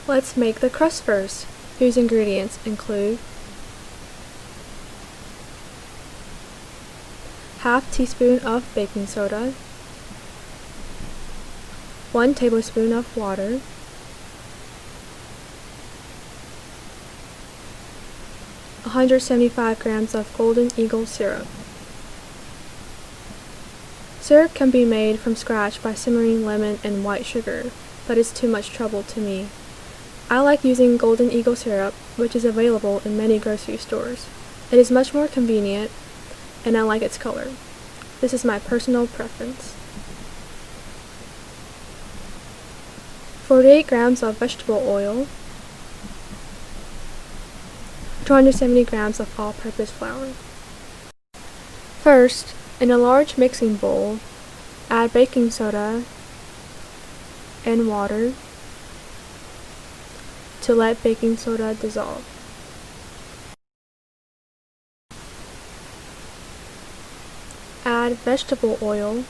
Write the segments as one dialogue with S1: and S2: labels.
S1: Let's make the crust first, whose ingredients include half teaspoon of baking soda, 1 tablespoon of water, 175 grams of Golden Eagle syrup. Syrup can be made from scratch by simmering lemon and white sugar, but it's too much trouble to me. I like using Golden Eagle syrup, which is available in many grocery stores. It is much more convenient, and I like its color. This is my personal preference. 48 grams of vegetable oil, 270 grams of all-purpose flour. First, in a large mixing bowl, add baking soda and water to let baking soda dissolve. Add vegetable oil,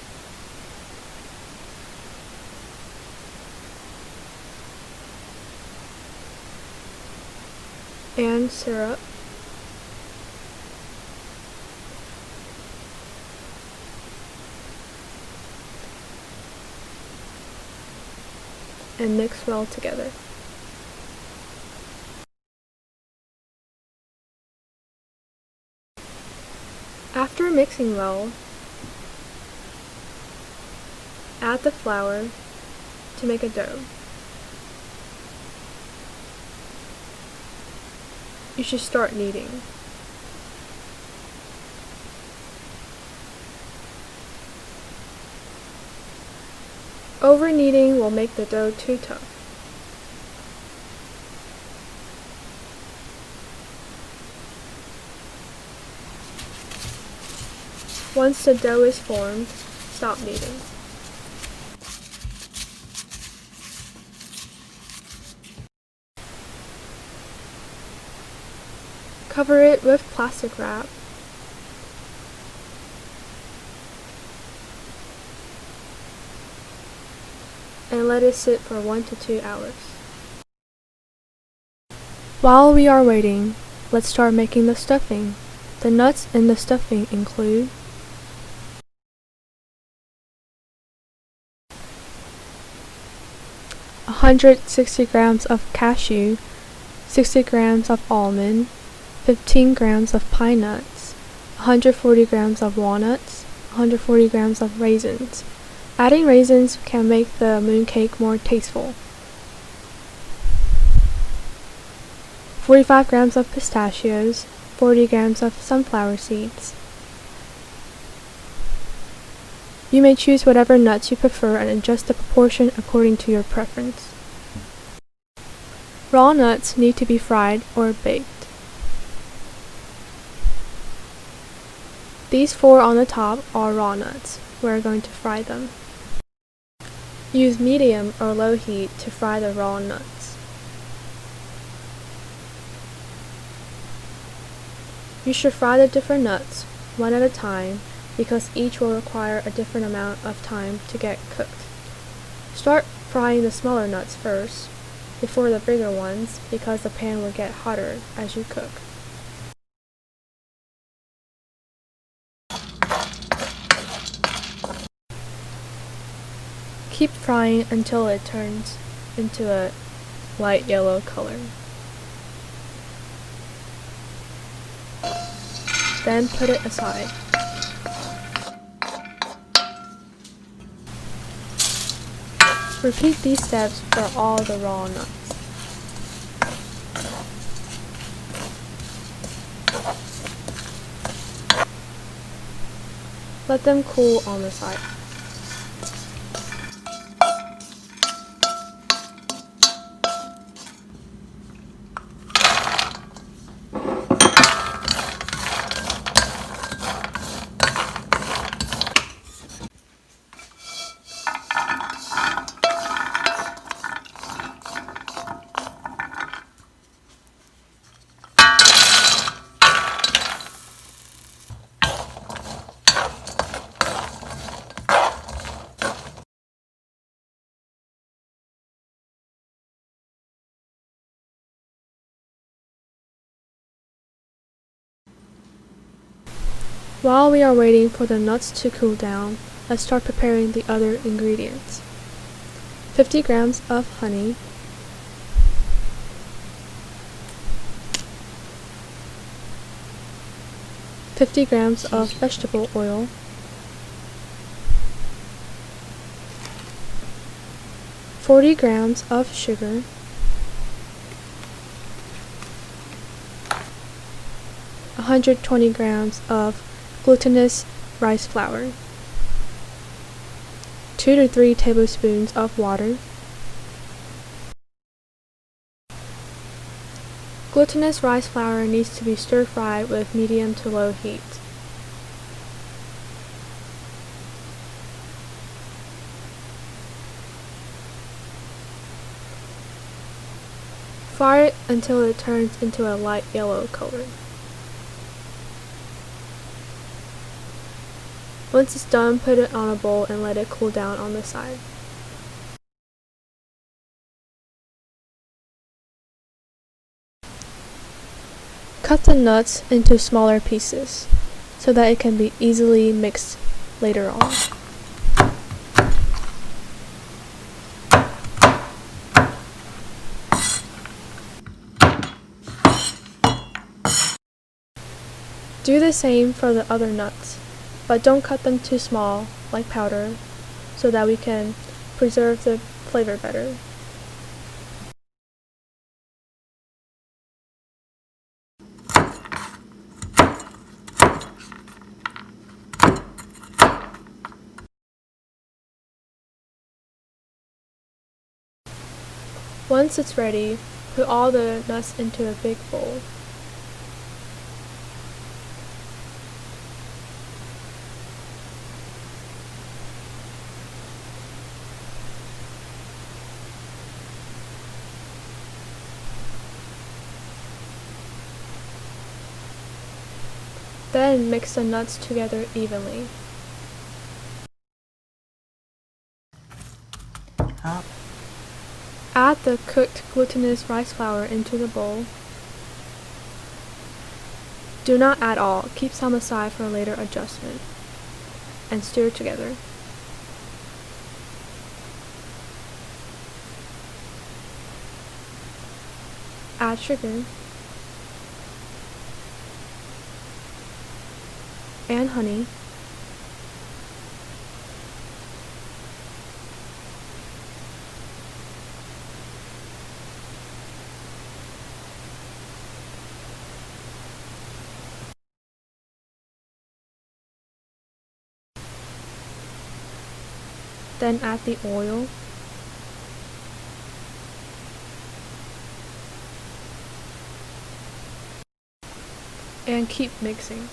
S1: and syrup, and mix well together. After mixing well, add the flour to make a dough. You should start kneading. Over-kneading will make the dough too tough. Once the dough is formed, stop kneading. Cover it with plastic wrap. And let it sit for 1 to 2 hours. While we are waiting, let's start making the stuffing. The nuts in the stuffing include 160 grams of cashew, 60 grams of almond, 15 grams of pine nuts, 140 grams of walnuts, 140 grams of raisins. Adding raisins can make the mooncake more tasteful. 45 grams of pistachios, 40 grams of sunflower seeds. You may choose whatever nuts you prefer and adjust the proportion according to your preference. Raw nuts need to be fried or baked. These 4 on the top are raw nuts. We're going to fry them. Use medium or low heat to fry the raw nuts. You should fry the different nuts one at a time because each will require a different amount of time to get cooked. Start frying the smaller nuts first, before the bigger ones, because the pan will get hotter as you cook. Keep frying until it turns into a light yellow color. Then put it aside. Repeat these steps for all the raw nuts. Let them cool on the side. While we are waiting for the nuts to cool down, let's start preparing the other ingredients. 50 grams of honey, 50 grams of vegetable oil, 40 grams of sugar, 120 grams of glutinous rice flour, 2 to 3 tablespoons of water. Glutinous rice flour needs to be stir-fried with medium to low heat. Fry it until it turns into a light yellow color. Once it's done, put it on a bowl and let it cool down on the side. Cut the nuts into smaller pieces so that it can be easily mixed later on. Do the same for the other nuts, but don't cut them too small, like powder, so that we can preserve the flavor better. Once it's ready, put all the nuts into a big bowl. Then mix the nuts together evenly. Add the cooked glutinous rice flour into the bowl. Do not add all, keep some aside for later adjustment, and stir together. Add sugar and honey. Then add the oil. And keep mixing.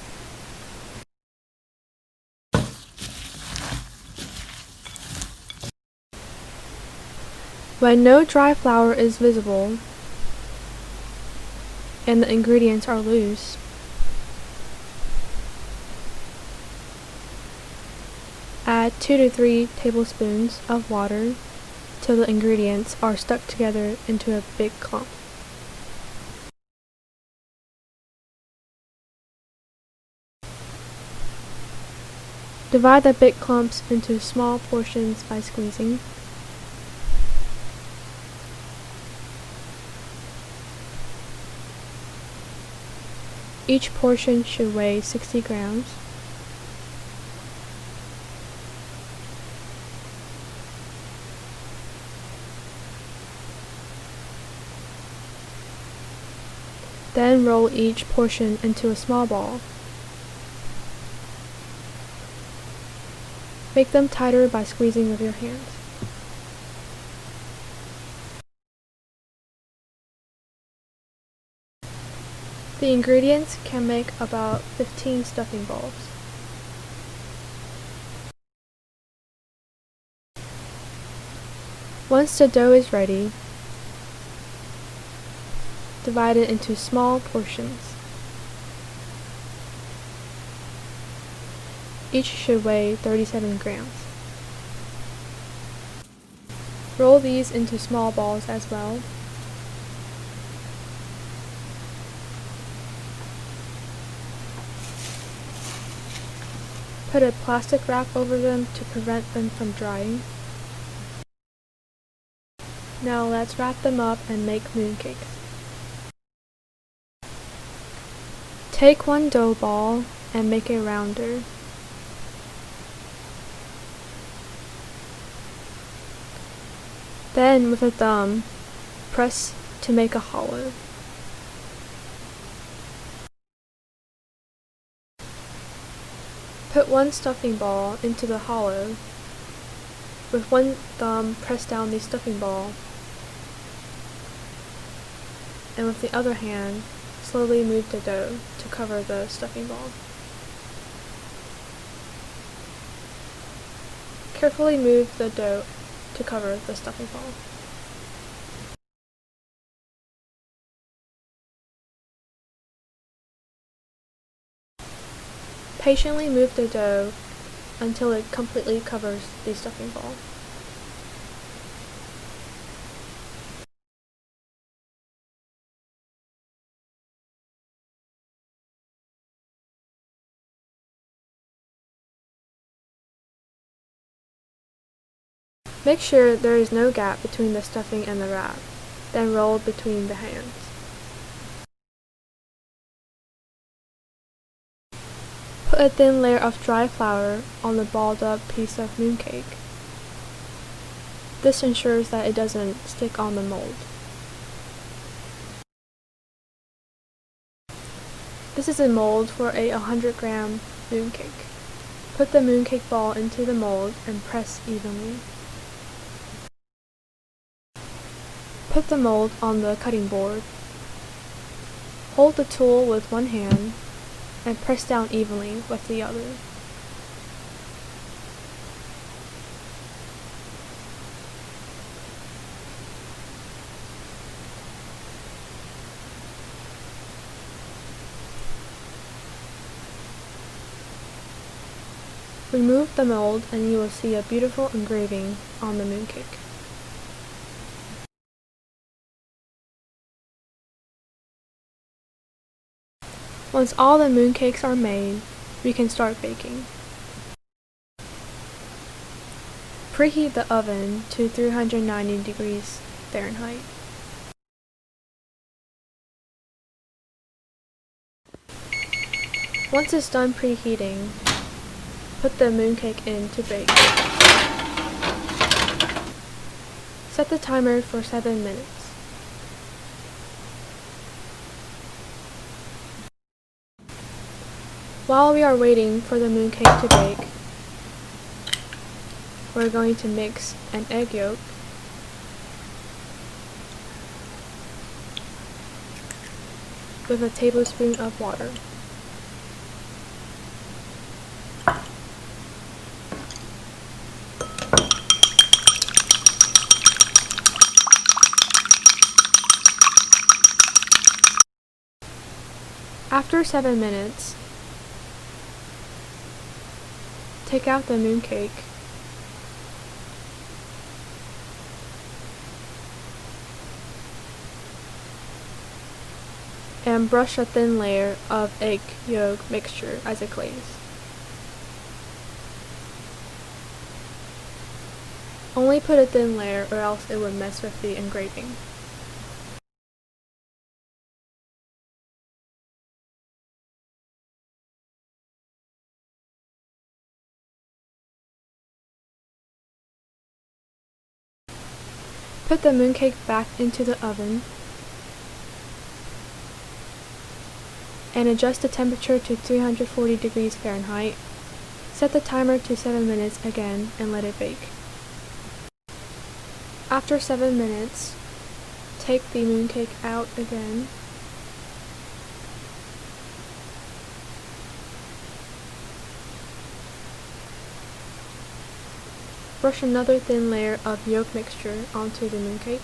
S1: When no dry flour is visible and the ingredients are loose, add 2 to 3 tablespoons of water till the ingredients are stuck together into a big clump. Divide the big clumps into small portions by squeezing. Each portion should weigh 60 grams. Then roll each portion into a small ball. Make them tighter by squeezing with your hands. The ingredients can make about 15 stuffing balls. Once the dough is ready, divide it into small portions. Each should weigh 37 grams. Roll these into small balls as well. Put a plastic wrap over them to prevent them from drying. Now let's wrap them up and make mooncakes. Take one dough ball and make a rounder. Then, with a thumb, press to make a hollow. Put one stuffing ball into the hollow. With one thumb, press down the stuffing ball, and with the other hand, slowly move the dough to cover the stuffing ball. Carefully move the dough to cover the stuffing ball. Patiently move the dough until it completely covers the stuffing ball. Make sure there is no gap between the stuffing and the wrap, then roll between the hands. Put a thin layer of dry flour on the balled up piece of mooncake. This ensures that it doesn't stick on the mold. This is a mold for a 100-gram mooncake. Put the mooncake ball into the mold and press evenly. Put the mold on the cutting board. Hold the tool with one hand and press down evenly with the other. Remove the mold and you will see a beautiful engraving on the mooncake. Once all the mooncakes are made, we can start baking. Preheat the oven to 390 degrees Fahrenheit. Once it's done preheating, put the mooncake in to bake. Set the timer for 7 minutes. While we are waiting for the mooncake to bake, we're going to mix an egg yolk, with a tablespoon of water. After 7 minutes, take out the mooncake and brush a thin layer of egg yolk mixture as a glaze. Only put a thin layer or else it would mess with the engraving. Put the mooncake back into the oven and adjust the temperature to 340 degrees Fahrenheit. Set the timer to 7 minutes again and let it bake. After 7 minutes, take the mooncake out again. Brush another thin layer of yolk mixture onto the mooncake.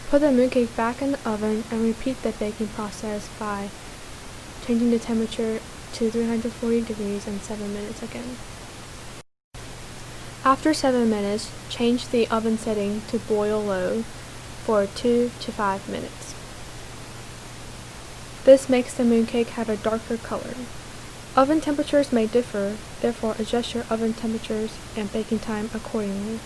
S1: Put the mooncake back in the oven and repeat the baking process by changing the temperature to 340 degrees and 7 minutes again. After 7 minutes, change the oven setting to boil low for 2 to 5 minutes. This makes the mooncake have a darker color. Oven temperatures may differ, therefore adjust your oven temperatures and baking time accordingly.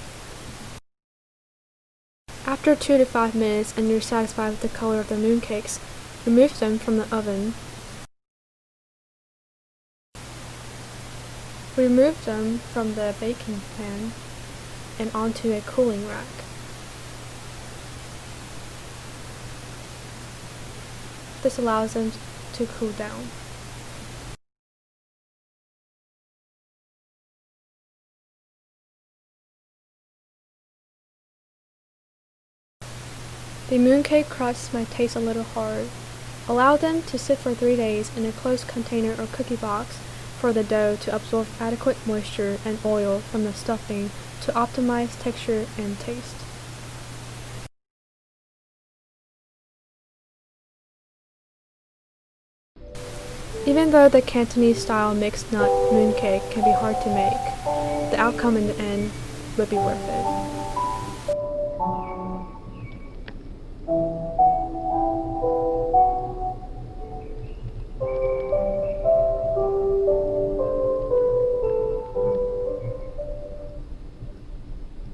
S1: After 2 to 5 minutes and you're satisfied with the color of the mooncakes, remove them from the oven. Remove them from the baking pan and onto a cooling rack. This allows them to cool down. The mooncake crusts might taste a little hard. Allow them to sit for 3 days in a closed container or cookie box for the dough to absorb adequate moisture and oil from the stuffing to optimize texture and taste. Even though the Cantonese-style mixed nut mooncake can be hard to make, the outcome in the end would be worth it.